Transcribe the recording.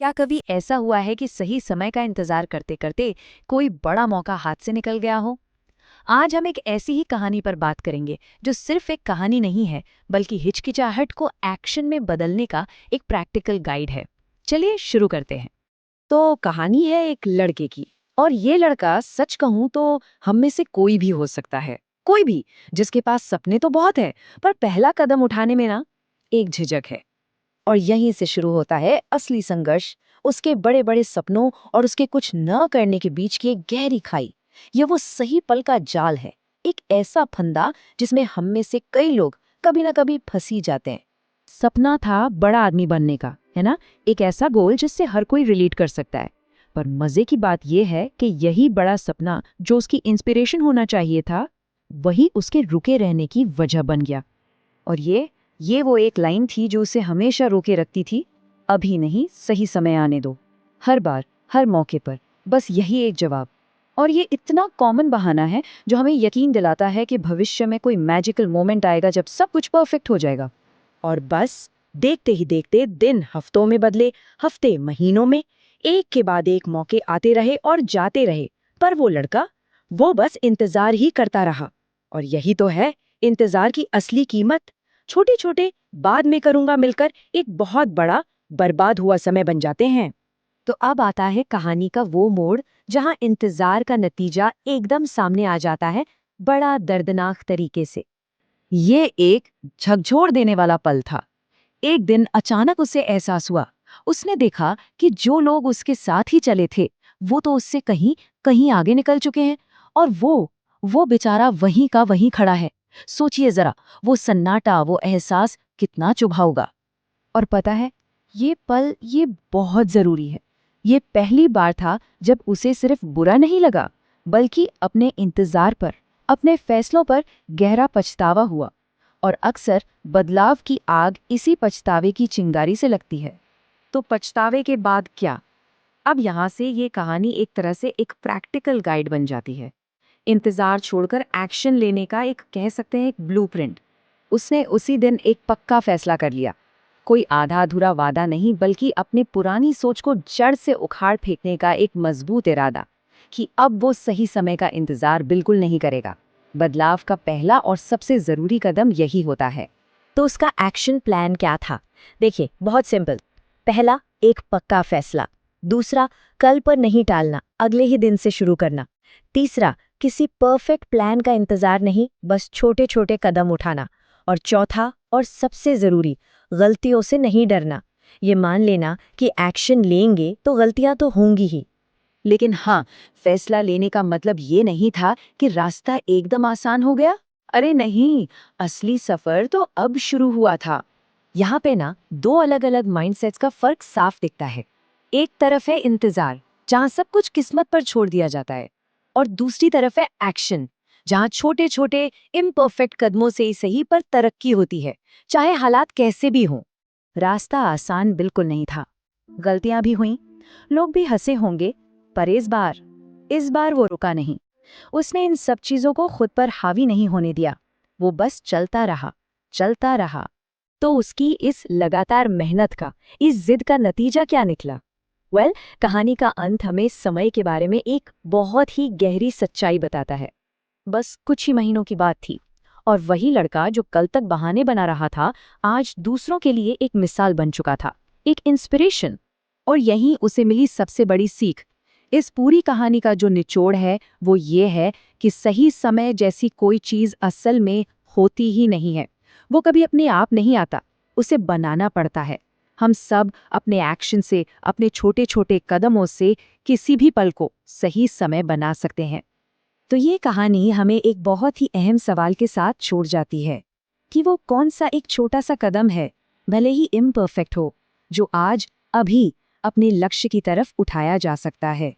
क्या कभी ऐसा हुआ है कि सही समय का इंतजार करते करते कोई बड़ा मौका हाथ से निकल गया हो? आज हम एक ऐसी ही कहानी पर बात करेंगे जो सिर्फ एक कहानी नहीं है, बल्कि हिचकिचाहट को एक्शन में बदलने का एक प्रैक्टिकल गाइड है। चलिए शुरू करते हैं। तो कहानी है एक लड़के की। और ये लड़का, सच कहूं तो, हम में से कोई भी हो सकता है। कोई भी जिसके पास सपने तो बहुत है, पर पहला कदम उठाने में ना एक झिझक है। और यहीं से शुरू होता है असली संघर्ष। उसके बड़े बड़े सपनों और उसके कुछ न करने के बीच की एक गहरी खाई। ये वो सही पल का जाल है। एक ऐसा फंदा जिसमें हम में से कई लोग कभी ना कभी फंसी जाते हैं। सपना था बड़ा आदमी बनने का, है ना? एक ऐसा गोल जिससे हर कोई रिलेट कर सकता है। पर मजे की बात यह है कि यही बड़ा सपना जो उसकी इंस्पिरेशन होना चाहिए था, वही उसके रुके रहने की वजह बन गया। और ये वो एक लाइन थी जो उसे हमेशा रोके रखती थी। अभी नहीं, सही समय आने दो। हर बार, हर मौके पर बस यही एक जवाब। और ये इतना कॉमन बहाना है जो हमें यकीन दिलाता है कि भविष्य में कोई मैजिकल मोमेंट आएगा जब सब कुछ परफेक्ट हो जाएगा। और बस देखते ही देखते दिन हफ्तों में बदले, हफ्ते महीनों में। एक के बाद एक मौके आते रहे और जाते रहे। पर वो लड़का, वो बस इंतजार ही करता रहा। और यही तो है इंतजार की असली कीमत। छोटे छोटे बाद में करूंगा मिलकर एक बहुत बड़ा बर्बाद हुआ समय बन जाते हैं। तो अब आता है कहानी का वो मोड़ जहां इंतजार का नतीजा एकदम सामने आ जाता है, बड़ा दर्दनाक तरीके से। ये एक झकझोर देने वाला पल था। एक दिन अचानक उसे एहसास हुआ। उसने देखा कि जो लोग उसके साथ ही चले थे, वो तो उससे कहीं कहीं आगे निकल चुके हैं। और वो बेचारा वहीं का वहीं खड़ा है। सोचिए जरा, वो सन्नाटा, वो एहसास कितना चुभा होगा। और पता है, ये पल ये बहुत जरूरी है। ये पहली बार था जब उसे सिर्फ बुरा नहीं लगा, बल्कि अपने इंतजार पर, अपने फैसलों पर गहरा पछतावा हुआ। और अक्सर बदलाव की आग इसी पछतावे की चिंगारी से लगती है। तो पछतावे के बाद क्या? अब यहाँ से ये कहानी एक तरह से एक प्रैक्टिकल गाइड बन जाती है। इंतजार छोड़कर एक्शन लेने का एक, कह सकते हैं, एक ब्लूप्रिंट। उसने उसी दिन एक पक्का फैसला कर लिया। कोई आधा अधूरा वादा नहीं, बल्कि अपनी पुरानी सोच को जड़ से उखाड़ फेंकने का एक मजबूत इरादा कि अब वो सही समय का इंतजार बिल्कुल नहीं करेगा। बदलाव का पहला और सबसे जरूरी कदम यही होता है। तो उसका एक्शन प्लान क्या था? देखिए, बहुत सिंपल। पहला, एक पक्का फैसला। दूसरा, कल पर नहीं टालना, अगले ही दिन से शुरू करना। तीसरा, किसी परफेक्ट प्लान का इंतजार नहीं, बस छोटे छोटे कदम उठाना। और चौथा और सबसे जरूरी, गलतियों से नहीं डरना। ये मान लेना कि एक्शन लेंगे तो गलतियां तो होंगी ही। लेकिन हाँ, फैसला लेने का मतलब ये नहीं था कि रास्ता एकदम आसान हो गया। अरे नहीं, असली सफर तो अब शुरू हुआ था। यहाँ पे ना दो अलग अलग माइंडसेट्स का फर्क साफ दिखता है। एक तरफ है इंतजार, जहाँ सब कुछ किस्मत पर छोड़ दिया जाता है। और दूसरी तरफ है एक्शन, जहाँ छोटे छोटे इम्परफेक्ट कदमों से ही सही पर तरक्की होती है, चाहे हालात कैसे भी हों। रास्ता आसान बिल्कुल नहीं था। गलतियां भी हुईं, लोग भी हंसे होंगे। पर इस बार वो रुका नहीं। उसने इन सब चीजों को खुद पर हावी नहीं होने दिया। वो बस चलता रहा, चलता रहा। तो उसकी इस लगातार मेहनत का, इस जिद का नतीजा क्या निकला? कहानी का अंत हमें समय के बारे में एक बहुत ही गहरी सच्चाई बताता है। बस कुछ ही महीनों की बात थी, और वही लड़का जो कल तक बहाने बना रहा था, आज दूसरों के लिए एक मिसाल बन चुका था, एक इंस्पिरेशन। और यहीं उसे मिली सबसे बड़ी सीख। इस पूरी कहानी का जो निचोड़ है वो ये है कि सही समय जैसी कोई चीज असल में होती ही नहीं है। वो कभी अपने आप नहीं आता, उसे बनाना पड़ता है। हम सब अपने एक्शन से, अपने छोटे छोटे कदमों से किसी भी पल को सही समय बना सकते हैं। तो ये कहानी हमें एक बहुत ही अहम सवाल के साथ छोड़ जाती है कि वो कौन सा एक छोटा सा कदम है, भले ही इम्परफेक्ट हो, जो आज, अभी अपने लक्ष्य की तरफ उठाया जा सकता है।